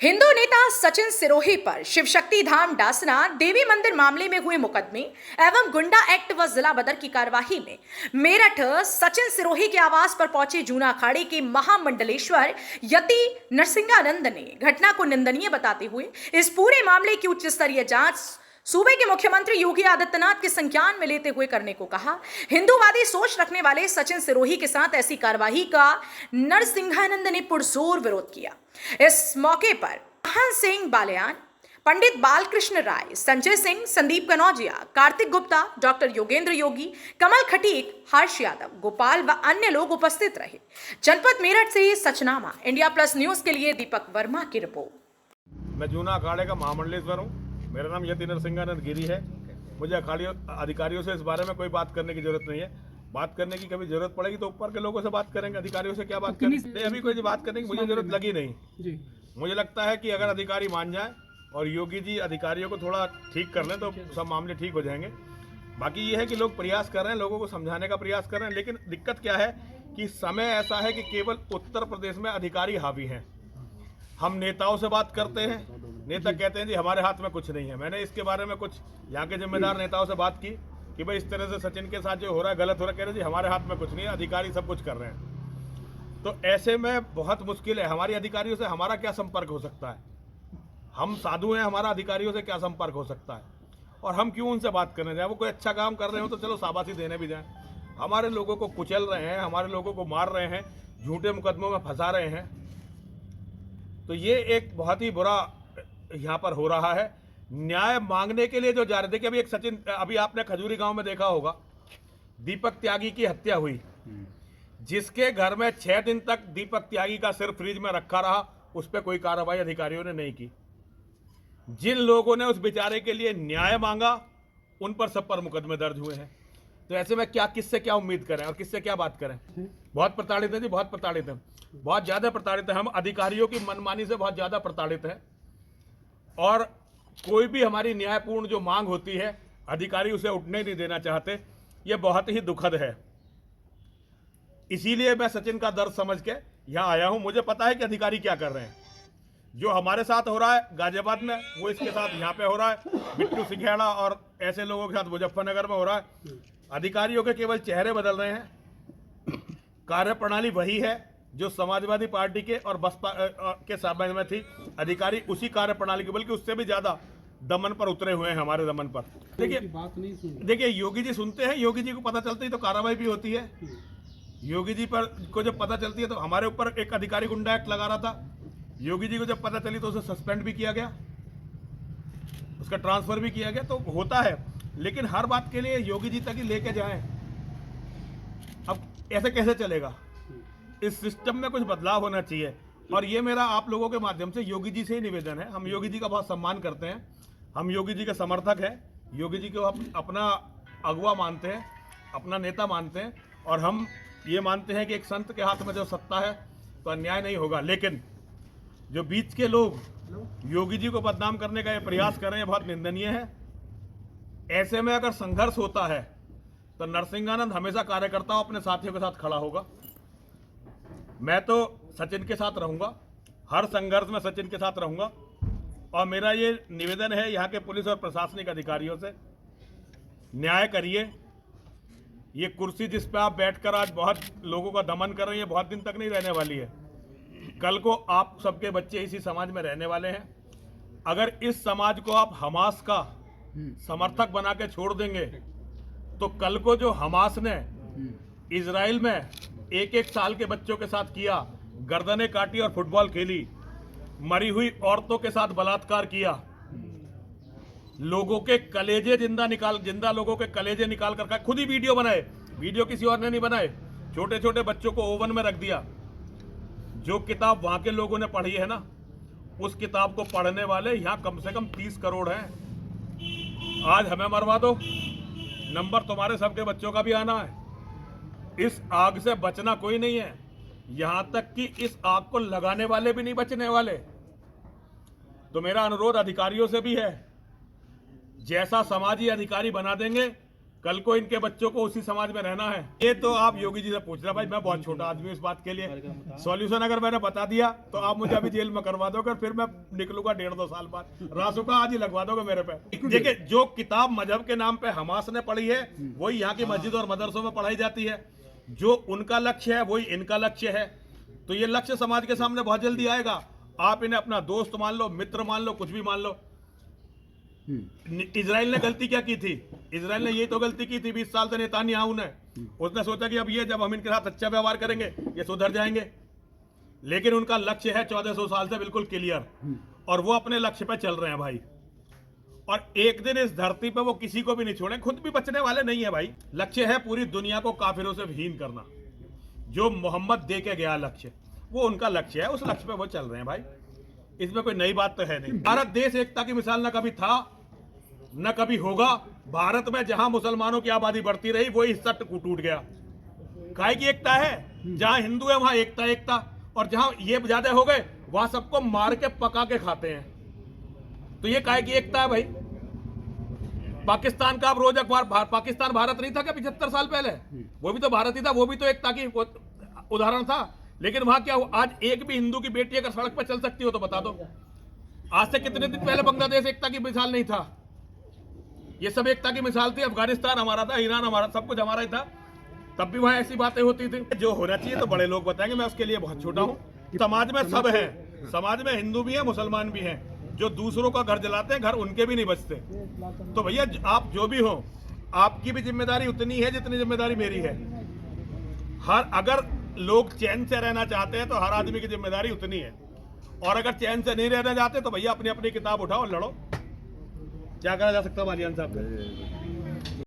हिंदू नेता सचिन सिरोही पर शिव शक्ति धाम डासना देवी मंदिर मामले में हुए मुकदमे एवं गुंडा एक्ट व जिला बदर की कार्यवाही में मेरठ सचिन सिरोही के आवास पर पहुंचे जूना अखाड़े के महामंडलेश्वर यति नरसिंहानंद ने घटना को निंदनीय बताते हुए इस पूरे मामले की उच्च स्तरीय जांच सूबे के मुख्यमंत्री योगी आदित्यनाथ के संज्ञान में लेते हुए करने को कहा। हिंदूवादी सोच रखने वाले सचिन सिरोही के साथ ऐसी कार्यवाही का नरसिंहानंद ने पुरजोर विरोध किया। इस मौके पर महन सिंह बालियान, पंडित बालकृष्ण राय, संजय सिंह, संदीप कनौजिया, कार्तिक गुप्ता, डॉक्टर योगेंद्र योगी, कमल खटीक, हर्ष यादव, गोपाल व अन्य लोग उपस्थित रहे। जनपद मेरठ से सचनामा इंडिया प्लस न्यूज के लिए दीपक वर्मा की रिपोर्ट। मैं जूना अखाड़े का महामंडलेश्वर हूँ। मेरा नाम यति नरसिंहानंद गिरी है। मुझे अखाड़ी अधिकारियों से इस बारे में कोई बात करने की जरूरत नहीं है। बात करने की कभी जरूरत पड़ेगी तो ऊपर के लोगों से बात करेंगे, अधिकारियों से क्या बात करेंगे। अभी कोई बात करने की मुझे जरूरत लगी नहीं जी। मुझे लगता है कि अगर अधिकारी मान जाए और योगी जी अधिकारियों को थोड़ा ठीक कर लें तो सब मामले ठीक हो जाएंगे। बाकी ये है कि लोग प्रयास कर रहे हैं, लोगों को समझाने का प्रयास कर रहे हैं, लेकिन दिक्कत क्या है कि समय ऐसा है कि केवल उत्तर प्रदेश में अधिकारी हावी हैं। हम नेताओं से बात करते हैं, नेता कहते हैं जी हमारे हाथ में कुछ नहीं है। मैंने इसके बारे में कुछ यहाँ के जिम्मेदार नेताओं से बात की कि भाई इस तरह से सचिन के साथ जो हो रहा है गलत हो रहा है। कह रहे जी हमारे हाथ में कुछ नहीं है, अधिकारी सब कुछ कर रहे हैं। तो ऐसे में बहुत मुश्किल है। हमारी अधिकारियों से हमारा क्या संपर्क हो सकता है? हम साधु हैं, हमारा अधिकारियों से क्या संपर्क हो सकता है? और हम क्यों उनसे बात करने जाए? वो कोई अच्छा काम कर रहे हो तो चलो शाबाशी देने भी जाएं। हमारे लोगों को कुचल रहे हैं, हमारे लोगों को मार रहे हैं, झूठे मुकदमों में फंसा रहे हैं। तो ये एक बहुत ही बुरा यहाँ पर हो रहा है। न्याय मांगने के लिए जो जा रहे, देखिए अभी एक सचिन, अभी आपने खजूरी गांव में देखा होगा, दीपक त्यागी की हत्या हुई। जिसके घर में 6 दिन तक दीपक त्यागी का सिर फ्रिज में रखा रहा, उस पर कोई कार्रवाई अधिकारियों ने नहीं की। जिन लोगों ने उस बेचारे के लिए न्याय मांगा उन पर सब पर मुकदमे दर्ज हुए हैं। तो ऐसे में क्या, किससे क्या उम्मीद करें और किससे क्या बात करें? बहुत प्रताड़ित है जी, बहुत प्रताड़ित है, बहुत ज्यादा प्रताड़ित है। हम अधिकारियों की मनमानी से बहुत ज्यादा प्रताड़ित है और कोई भी हमारी न्यायपूर्ण जो मांग होती है अधिकारी उसे उठने नहीं देना चाहते। यह बहुत ही दुखद है। इसीलिए मैं सचिन का दर्द समझ के यहाँ आया हूँ। मुझे पता है कि अधिकारी क्या कर रहे हैं। जो हमारे साथ हो रहा है गाजियाबाद में, वो इसके साथ यहाँ पे हो रहा है। बिट्टू सिंघेड़ा और ऐसे लोगों के साथ मुजफ्फरनगर में हो रहा है। अधिकारियों के केवल चेहरे बदल रहे हैं, कार्यप्रणाली वही है जो समाजवादी पार्टी के और बसपा के समय में थी। अधिकारी उसी कार्यप्रणाली के, बल्कि उससे भी ज्यादा दमन पर उतरे हुए हैं, हमारे दमन पर। देखिए योगी जी सुनते हैं, योगी जी को पता चलती है तो कार्रवाई भी होती है। योगी जी पर को जब पता चलती है तो हमारे ऊपर एक अधिकारी गुंडा एक्ट लगा रहा था, योगी जी को जब पता चली तो उसे सस्पेंड भी किया गया, उसका ट्रांसफर भी किया गया। तो होता है, लेकिन हर बात के लिए योगी जी तक ही लेके जाएं। अब ऐसे कैसे चलेगा? इस सिस्टम में कुछ बदलाव होना चाहिए। और ये मेरा आप लोगों के माध्यम से योगी जी से ही निवेदन है। हम योगी जी का बहुत सम्मान करते हैं, हम योगी जी के समर्थक हैं, योगी जी को हम अपना अगुवा मानते हैं, अपना नेता मानते हैं। और हम ये मानते हैं कि एक संत के हाथ में जो सत्ता है तो अन्याय नहीं होगा। लेकिन जो बीच के लोग योगी जी को बदनाम करने का ये प्रयास कर रहे हैं, बहुत निंदनीय है। ऐसे में अगर संघर्ष होता है तो नरसिंहानंद हमेशा कार्यकर्ताओं अपने साथियों के साथ खड़ा होगा। मैं तो सचिन के साथ रहूंगा, हर संघर्ष में सचिन के साथ रहूंगा। और मेरा ये निवेदन है यहाँ के पुलिस और प्रशासनिक अधिकारियों से, न्याय करिए। ये कुर्सी जिस पे आप बैठकर आज बहुत लोगों का दमन कर रही है, बहुत दिन तक नहीं रहने वाली है। कल को आप सबके बच्चे इसी समाज में रहने वाले हैं। अगर इस समाज को आप हमास का समर्थक बना के छोड़ देंगे तो कल को जो हमास ने इजराइल में 1-1 साल के बच्चों के साथ किया, गर्दनें काटी और फुटबॉल खेली, मरी हुई औरतों के साथ बलात्कार किया, लोगों के कलेजे जिंदा लोगों के कलेजे निकाल कर खुद ही वीडियो बनाए, वीडियो किसी और ने नहीं बनाए, छोटे छोटे बच्चों को ओवन में रख दिया। जो किताब वहां के लोगों ने पढ़ी है ना, उस किताब को पढ़ने वाले यहाँ कम से कम 30 करोड़ हैं। आज हमें मरवा दो, नंबर तुम्हारे सबके बच्चों का भी आना है। इस आग से बचना कोई नहीं है, यहां तक कि इस आग को लगाने वाले भी नहीं बचने वाले। तो मेरा अनुरोध अधिकारियों से भी है, जैसा समाजी अधिकारी बना देंगे कल को इनके बच्चों को उसी समाज में रहना है। ये तो आप योगी जी से पूछ रहे भाई, मैं बहुत छोटा आदमी हूँ इस बात के लिए। सॉल्यूशन अगर मैंने बता दिया तो आप मुझे अभी जेल में करवा दोगे, फिर मैं निकलूंगा 1.5-2 साल बाद, रासुका आज ही लगवा दोगे मेरे पे। देखिए, जो किताब मजहब के नाम पे हमास ने पढ़ी है वही यहाँ की मस्जिद और मदरसों में पढ़ाई जाती है। जो उनका लक्ष्य है वही इनका लक्ष्य है। तो ये लक्ष्य समाज के सामने बहुत जल्दी आएगा। आप इन्हें अपना दोस्त मान लो, मित्र मान लो, कुछ भी मान लो। इजराइल ने गलती क्या की थी? इजराइल ने ये तो गलती की थी 20 साल से नेतान्याहू ने। उसने सोचा कि अब ये जब हम इनके साथ अच्छा व्यवहार करेंगे ये सुधर जाएंगे। लेकिन उनका लक्ष्य है 1400 साल से बिल्कुल क्लियर, और वो अपने लक्ष्य पे चल रहे हैं भाई। और एक दिन इस धरती पे वो किसी को भी नहीं छोड़े, खुद भी बचने वाले नहीं है भाई। लक्ष्य है पूरी दुनिया को काफिरों से विहीन करना। जो मोहम्मद दे के गया लक्ष्य, वो उनका लक्ष्य है, उस लक्ष्य पे वो चल रहे हैं भाई। इसमें कोई नई बात तो है नहीं। भारत देश एकता की मिसाल न कभी था न कभी होगा। भारत में जहां मुसलमानों की आबादी बढ़ती रही वही हिस्सा टूट गया। काय की एकता है? जहां हिंदू है वहां एकता, और जहां ये ज्यादा हो गए वहां सबको मार के पका के खाते हैं। तो ये काय की एकता है भाई? पाकिस्तान का आप रोज अखबार, पाकिस्तान भारत नहीं था क्या 75 साल पहले? वो भी तो भारत ही था, वो भी तो एकता की उदाहरण था। लेकिन वहां क्या हुआ? आज एक भी हिंदू की बेटी अगर सड़क पर चल सकती हो तो बता दो। आज से कितने दिन पहले बांग्लादेश एकता की मिसाल नहीं था? ये सब एकता की मिसाल थी। अफगानिस्तान हमारा था, ईरान हमारा, सब कुछ हमारा ही था। तब भी वहां ऐसी बातें होती थी। जो होना चाहिए तो बड़े लोग बताएंगे, मैं उसके लिए बहुत छोटा हूँ। समाज में सब है, समाज में हिंदू भी है, मुसलमान भी हैं। जो दूसरों का घर जलाते हैं, घर उनके भी नहीं बचते। तो भैया आप जो भी हो, आपकी भी जिम्मेदारी उतनी है जितनी जिम्मेदारी मेरी है। अगर लोग चैन से रहना चाहते हैं तो हर आदमी की जिम्मेदारी उतनी है। और अगर चैन से नहीं रहना चाहते तो भैया अपनी अपनी किताब उठाओ और लड़ो। क्या करा जा सकता है मालियान साहब?